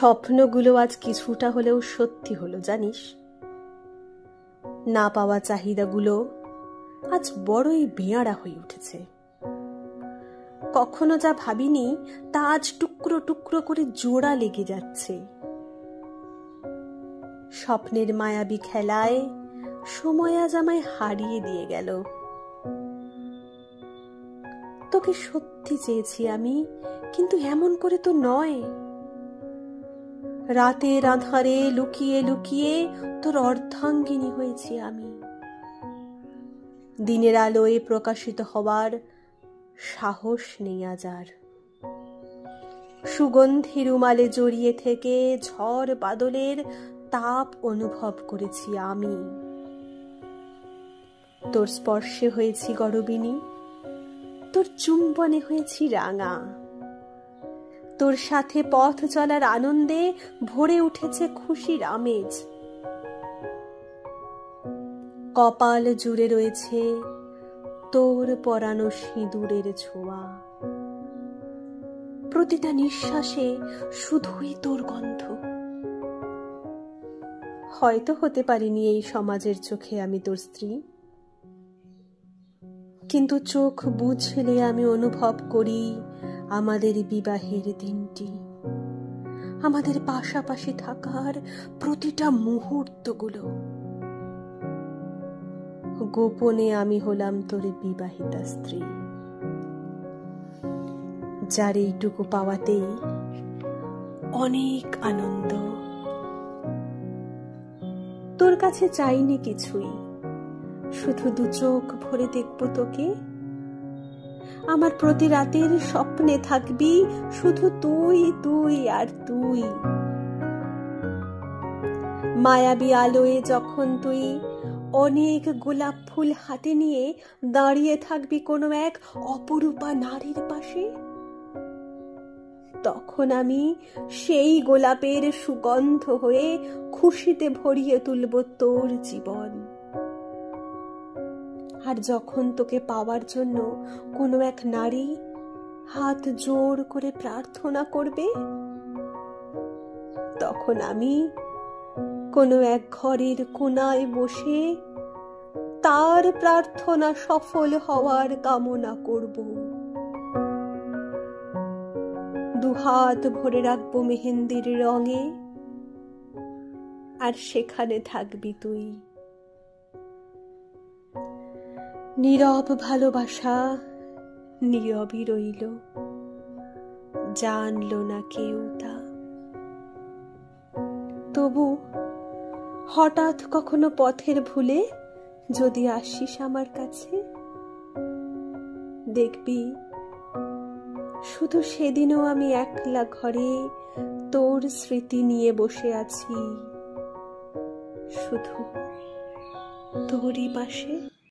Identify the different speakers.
Speaker 1: স্বপ্নগুলো আজ কিছুটা হলেও সত্যি হলো জানিস। না পাওয়া চাহিদাগুলো আজ বড়ই বেয়াড়া হয়ে উঠেছে। কখনো যা ভাবিনি তা আজ টুকরো টুকরো করে জোড়া লেগে যাচ্ছে। স্বপ্নের মায়াবী খেলায় সময় আজ আমায় হারিয়ে দিয়ে গেল। তোকে সত্যি চেয়েছি আমি, কিন্তু এমন করে তো নয়। রাতের আঁধারে লুকিয়ে লুকিয়ে তোর অর্ধাঙ্গিনী হয়েছি আমি। দিনের আলোয় প্রকাশিত হওয়ার সাহস নেই আজ আর। সুগন্ধি রুমালে জড়িয়ে থেকে ঝড় বাদলের তাপ অনুভব করেছি আমি। তোর স্পর্শে হয়েছি গরবিনী, তোর চুম্বনে হয়েছি রাঙা। তোর সাথে পথ চলার আনন্দে ভরে উঠেছে খুশির আমেজ। কপাল জুড়ে রয়েছে তোর পরানো সিঁদুরের ছোঁয়া। প্রতিটা নিঃশ্বাসে শুধুই তোর গন্ধ। হয়তো হতে পারিনি এই সমাজের চোখে আমি তোর স্ত্রী, কিন্তু চোখ বুঝলে আমি অনুভব করি আমাদের বিবাহের দিনটি, আমাদের পাশাপাশি থাকার প্রতিটা মুহূর্তগুলো। গোপনে আমি হলাম তোর বিবাহিতা স্ত্রী, যার এইটুকু পাওয়াতেই অনেক আনন্দ। তোর কাছে চাইনি কিছুই, শুধু দু চোখ ভরে দেখবো তোকে। আমার প্রতি রাতের স্বপ্নে থাকবি শুধু তুই, তুই আর তুই। মায়াবী আলোয় যখন তুই অনেক গোলাপ ফুল হাতে নিয়ে দাঁড়িয়ে থাকবি কোনো এক অপরূপা নারীর পাশে, তখন আমি সেই গোলাপের সুগন্ধ হয়ে খুশিতে ভরিয়ে তুলব তোর জীবন। আর যখন তোকে পাওয়ার জন্য কোনো এক নারী হাত জোড় করে প্রার্থনা করবে, তখন আমি কোনো এক ঘরের কোণায় বসে তার প্রার্থনা সফল হওয়ার কামনা করব। দুহাত ভরে রাখবো মেহেন্দির রঙে, আর সেখানে থাকবি তুই। নীরব ভালোবাসা নীরবই রইল, জানলো না কেউ তা। তবু হঠাৎ কখনো পথের ভুলে যদি আসিস আমার কাছে, দেখবি শুধু সেদিনও আমি একলা ঘরে তোর স্মৃতি নিয়ে বসে আছি, শুধু তোরই পাশে।